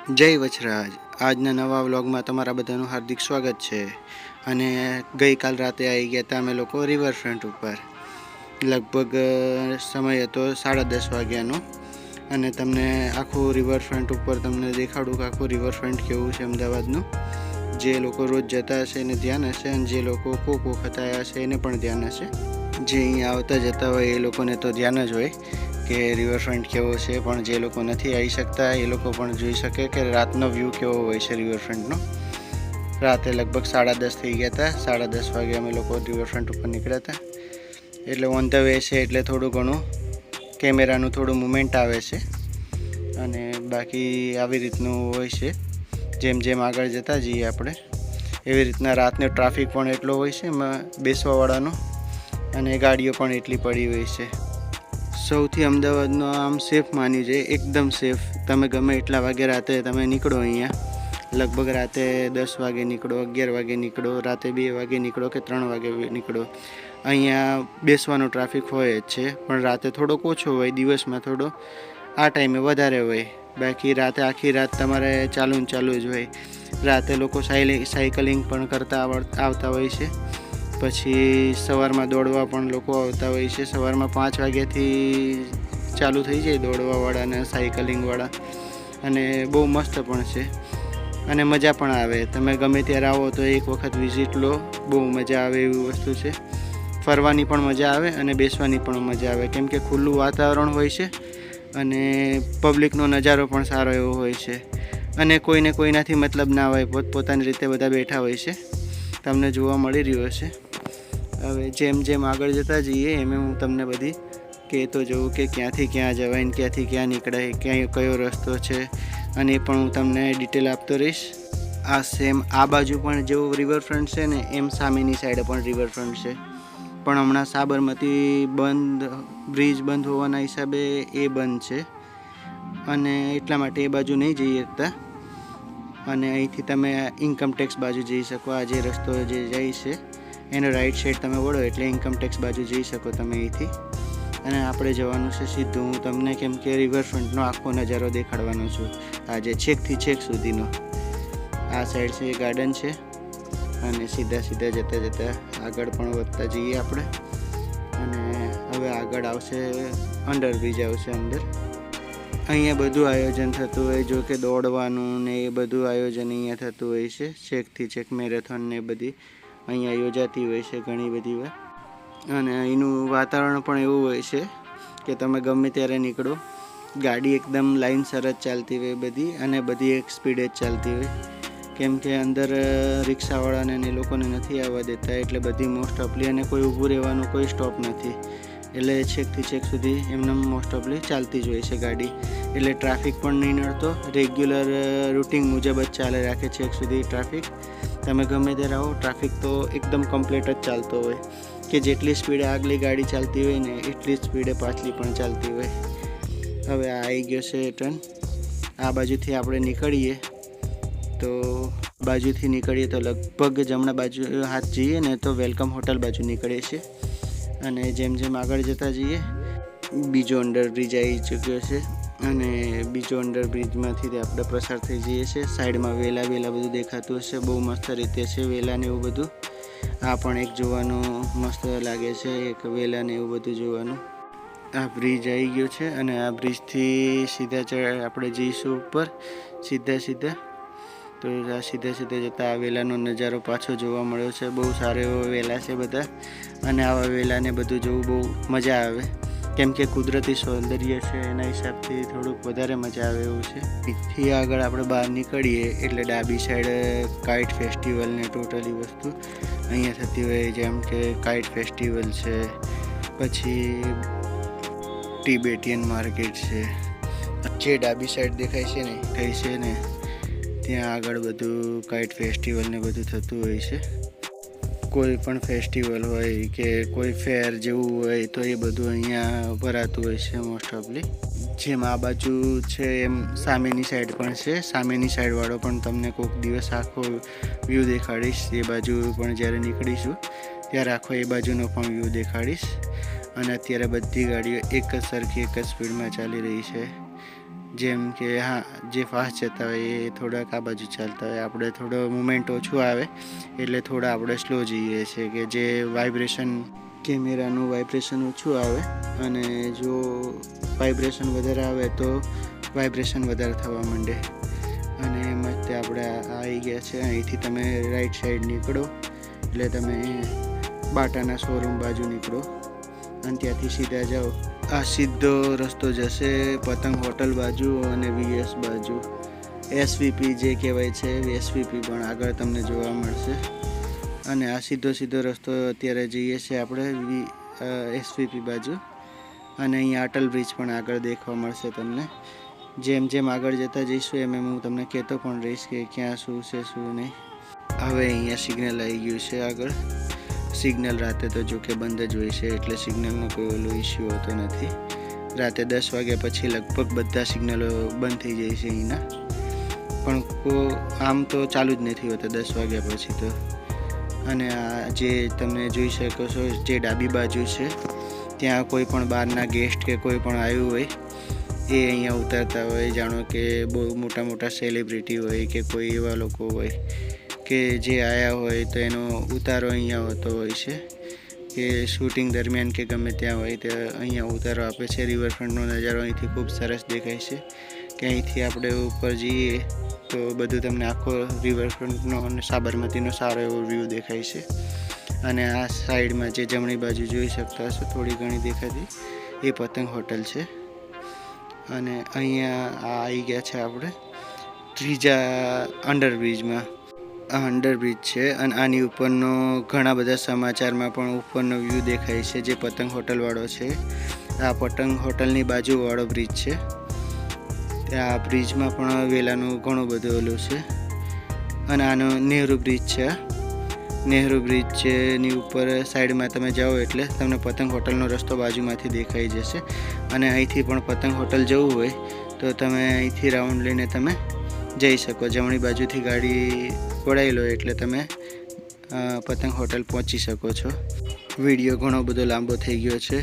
જય વચરાજ. આજના નવા વ્લોગમાં તમારા બધાનું હાર્દિક સ્વાગત છે. અને ગઈકાલ રાતે આવી ગયા હતા અમે લોકો રિવરફ્રન્ટ ઉપર. લગભગ સમય હતો 10:30 વાગ્યાનો. અને તમને આખું રિવરફ્રન્ટ ઉપર તમને દેખાડું કે આખું રિવરફ્રન્ટ કેવું છે અમદાવાદનું. જે લોકો રોજ જતા હશે એને ધ્યાન હશે, અને જે લોકો કોક વખત આવ્યા હશે એને પણ ધ્યાન હશે. જે અહીંયા આવતા જતા હોય એ લોકોને તો ધ્યાન જ હોય કે રિવરફ્રન્ટ કેવો છે, પણ જે લોકો નથી આવી શકતા એ લોકો પણ જોઈ શકે કે રાતનો વ્યૂ કેવો હોય છે રિવરફ્રન્ટનો. રાતે લગભગ 10:30 થઈ ગયા હતા. 10:30 વાગે અમે લોકો રિવરફ્રન્ટ ઉપર નીકળ્યા હતા. એટલે ઓન ધ વે છે એટલે થોડું ઘણું કેમેરાનું થોડું મુમેન્ટ આવે છે, અને બાકી આવી રીતનું હોય છે. જેમ જેમ આગળ જતા જઈએ આપણે એવી રીતના રાતનો ટ્રાફિક પણ એટલો હોય છે એમાં બેસવાવાળાનો, અને ગાડીઓ પણ એટલી પડી હોય છે. સૌથી અમદાવાદનો આમ સેફ માની જાય, એકદમ સેફ. તમે ગમે એટલા વાગે રાતે તમે નીકળો અહીંયા, લગભગ રાતે 10 વાગે નીકળો, 11 વાગે નીકળો, રાતે 2 વાગે નીકળો કે 3 વાગે નીકળો, અહીંયા બેસવાનો ટ્રાફિક હોય જ છે. પણ રાતે થોડોક ઓછો હોય, દિવસમાં થોડો આ ટાઈમે વધારે હોય. બાકી રાતે આખી રાત તમારે ચાલુ જ હોય. રાતે લોકો સાયકલિંગ પણ કરતા આવતા હોય છે. પછી સવારમાં દોડવા પણ લોકો આવતા હોય છે. સવારમાં 5 વાગ્યાથી ચાલુ થઈ જાય દોડવાવાળા અને સાયકલિંગવાળા, અને બહુ મસ્ત પણ છે અને મજા પણ આવે. તમે ગમે ત્યારે આવો તો એક વખત વિઝિટ લો, બહુ મજા આવે એવી વસ્તુ છે. ફરવાની પણ મજા આવે અને બેસવાની પણ મજા આવે, કેમ કે ખુલ્લું વાતાવરણ હોય છે અને પબ્લિકનો નજારો પણ સારો એવો હોય છે. અને કોઈને કોઈનાથી મતલબ ના હોય, પોતપોતાની રીતે બધા બેઠા હોય છે. તમને જોવા મળી રહ્યો હશે. હવે જેમ જેમ આગળ જતા જઈએ એમ હું તમને બધી કહેતો જઉં કે ક્યાંથી ક્યાં જવાય ને ક્યાંથી ક્યાં નીકળાય, ક્યાં કયો રસ્તો છે, અને એ પણ હું તમને ડિટેલ આપતો રહીશ. આ સેમ આ બાજુ પણ જેવું રિવરફ્રન્ટ છે ને એમ સામેની સાઈડે પણ રિવરફ્રન્ટ છે. પણ હમણાં સાબરમતી બ્રિજ બંધ હોવાના હિસાબે એ બંધ છે, અને એટલા માટે એ બાજુ નહીં જઈ શકતા. અને અહીંથી તમે ઇન્કમટેક્સ બાજુ જઈ શકો. આ જે રસ્તો જે જાય છે એનો રાઈટ સાઈડ તમે વળો એટલે ઇન્કમટેક્સ બાજુ જઈ શકો તમે અહીંથી. અને આપણે જવાનું છે સીધું, હું તમને કેમ કે રિવરફ્રન્ટનો આખો નજારો દેખાડવાનો છું, આજે છેકથી છેક સુધીનો. આ સાઈડ છે એ ગાર્ડન છે, અને સીધા જતાં આગળ પણ વધતા જઈએ આપણે. અને હવે આગળ આવશે અંડરબ્રિજ આવશે અંદર. અહીંયા બધું આયોજન થતું હોય, જો કે દોડવાનું ને એ બધું આયોજન અહીંયા થતું હોય છે. છેકથી છેક મેરેથોન ને બધી અહીંયા યોજાતી હોય છે ઘણી બધી વાર. અને અહીંનું વાતાવરણ પણ એવું હોય છે કે તમે ગમે ત્યારે નીકળો, ગાડી એકદમ લાઇનસર જ ચાલતી હોય બધી, અને બધી એક સ્પીડે જ ચાલતી હોય. કેમ કે અંદર રિક્ષાવાળાને એ લોકોને નથી આવવા દેતા, એટલે બધી મોસ્ટ ઓફલી, અને કોઈ ઊભું રહેવાનું કોઈ સ્ટોપ નથી. એટલે છેકથી છેક સુધી એમને મોસ્ટ ઓફલી ચાલતી જ હોય છે ગાડી. એટલે ટ્રાફિક પણ નહીં નડતો, રેગ્યુલર રૂટિન મુજબ જ ચાલે રાખે છેક સુધી ટ્રાફિક. તમે ગમે ત્યારે આવો, ટ્રાફિક તો એકદમ કમ્પ્લીટ જ ચાલતો હોય, કે જેટલી સ્પીડે આગલી ગાડી ચાલતી હોય ને એટલી જ સ્પીડે પાછલી પણ ચાલતી હોય. હવે આ આવી ગયો છે ટર્ન. આ બાજુથી આપણે નીકળીએ તો લગભગ જમણા બાજુ હાથ જઈએ ને તો વેલકમ હોટલ બાજુ નીકળીએ છીએ. અને જેમ જેમ આગળ જતા જઈએ બીજો અંડરબ્રિજ આવી ચૂક્યો છે, અને બીજો અંડરબ્રિજમાંથી આપણે પસાર થઈ જઈએ છીએ. સાઈડમાં વેલા બધું દેખાતું હશે, બહુ મસ્ત રીતે છે વેલા ને એવું બધું. આ પણ એક જોવાનું મસ્ત લાગે છે, એક વેલા ને એવું બધું જોવાનું. આ બ્રિજ આવી ગયો છે, અને આ બ્રિજથી સીધા આપણે જઈશું ઉપર સીધા. તો આ સીધા જતાં આ વેલાનો નજારો પાછો જોવા મળ્યો છે. બહુ સારો એવો વેલા છે બધા, અને આવા વેલાને બધું જોવું બહુ મજા આવે, કેમ કે કુદરતી સૌંદર્ય છે એના હિસાબથી થોડુંક વધારે મજા આવે એવું છે. એથી આગળ આપણે બહાર નીકળીએ એટલે ડાબી સાઈડ કાઇટ ફેસ્ટિવલ ને ટોટલી વસ્તુ અહીંયા થતી હોય, જેમ કે કાઇટ ફેસ્ટિવલ છે, પછી ટિબેટિયન માર્કેટ છે. જે ડાબી સાઈડ દેખાય છે ને ત્યાં આગળ બધું કાઇટ ફેસ્ટિવલ ને બધું થતું હોય છે. કોઈ પણ ફેસ્ટિવલ હોય કે કોઈ ફેર જેવું હોય તો એ બધું અહીંયા ભરાતું હોય છે મોસ્ટ ઓફલી. જેમ આ બાજુ છે એમ સામેની સાઈડ પણ છે. સામેની સાઈડવાળો પણ તમને કોઈક દિવસ આખો વ્યૂ દેખાડીશ. એ બાજુ પણ જ્યારે નીકળીશું ત્યારે આખો એ બાજુનો પણ વ્યૂ દેખાડીશ. અને અત્યારે બધી ગાડીઓ એક જ સરખી એક જ સ્પીડમાં ચાલી રહી છે. જેમ કે હા, જે ફાસ્ટ જતા હોય એ થોડાક આ બાજુ ચાલતા હોય, આપણે થોડો મુમેન્ટ ઓછું આવે એટલે થોડા આપણે સ્લો જઈએ છીએ, કે જે વાઇબ્રેશન કેમેરાનું વાઇબ્રેશન ઓછું આવે, અને જો વાઇબ્રેશન વધારે આવે તો વાઇબ્રેશન વધારે થવા માંડે. અને એમાં આપણે આવી ગયા છે. અહીંથી તમે રાઈટ સાઈડ નીકળો એટલે તમે બાટાના શોરૂમ બાજુ નીકળો અને ત્યાંથી સીધા જાઓ. આ સીધો રસ્તો જશે પતંગ હોટલ બાજુ અને વીએસ બાજુ. એસવીપી જે કહેવાય છે, એસવીપી પણ આગળ તમને જોવા મળશે. અને આ સીધો રસ્તો અત્યારે જઈએ છીએ આપણે એસવીપી બાજુ. અને અહીંયા અટલ બ્રિજ પણ આગળ દેખવા મળશે તમને. જેમ જેમ આગળ જતા જઈશું એમ હું તમને કહેતો પણ રહીશ કે ક્યાં શું છે શું નહીં. હવે અહીંયા સિગ્નલ આવી ગયું છે આગળ. સિગ્નલ રાતે તો જો કે બંધ જ હોય છે, એટલે સિગ્નલનો કોઈ ઓલો ઇસ્યુ હોતો નથી. રાતે 10 વાગ્યા પછી લગભગ બધા સિગ્નલો બંધ થઈ જાય છે અહીંના, પણ આમ તો ચાલુ જ નથી હોતા 10 વાગ્યા પછી તો. અને આ જે તમે જોઈ શકો છો જે ડાબી બાજુ છે, ત્યાં કોઈ પણ બહારના ગેસ્ટ કે કોઈ પણ આવ્યું હોય એ અહીંયા ઉતરતા હોય. જાણો કે બહુ મોટા સેલિબ્રિટી હોય કે કોઈ એવા લોકો હોય કે જે આવ્યા હોય તો એનો ઉતારો અહીંયા હોતો હોય છે, કે શૂટિંગ દરમિયાન કે ગમે ત્યાં હોય તો અહીંયા ઉતારો આપે છે. રિવરફ્રન્ટનો નજારો અહીંથી ખૂબ સરસ દેખાય છે, કે અહીંથી આપણે ઉપર જઈએ તો બધું તમને આખો રિવરફ્રન્ટનો અને સાબરમતીનો સારો એવો વ્યૂ દેખાય છે. અને આ સાઈડમાં જે જમણી બાજુ જોઈ શકતા હશો થોડી ઘણી દેખાતી, એ પતંગ હોટલ છે. અને અહીંયા આવી ગયા છે આપણે ત્રીજા અંડરબ્રિજમાં. આ અંડરબ્રિજ છે અને આની ઉપરનો ઘણા બધા સમાચારમાં પણ ઉપરનો વ્યૂ દેખાય છે, જે પતંગ હોટલવાળો છે. આ પતંગ હોટલની બાજુવાળો બ્રિજ છે. ત્યાં બ્રિજમાં પણ વેલાનું ઘણું બધું ઓલું છે. અને આનો નહેરુ બ્રિજ છે. નહેરુ બ્રિજની ઉપર સાઈડમાં તમે જાઓ એટલે તમને પતંગ હોટલનો રસ્તો બાજુમાંથી દેખાઈ જશે. અને અહીંથી પણ પતંગ હોટલ જવું હોય તો તમે અહીંથી રાઉન્ડ લઈને તમે જઈ શકો. જમણી બાજુથી ગાડી વળાવી લો એટલે તમે પતંગ હોટલ પહોંચી શકો છો. વિડીયો ઘણો બધો લાંબો થઈ ગયો છે,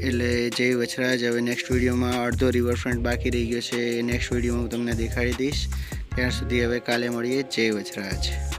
એટલે જય વછરાજ. હવે નેક્સ્ટ વિડીયોમાં અડધો રિવરફ્રન્ટ બાકી રહી ગયો છે, એ નેક્સ્ટ વિડીયોમાં હું તમને દેખાડી દઈશ. ત્યાં સુધી હવે કાલે મળીએ. જય વછરાજ.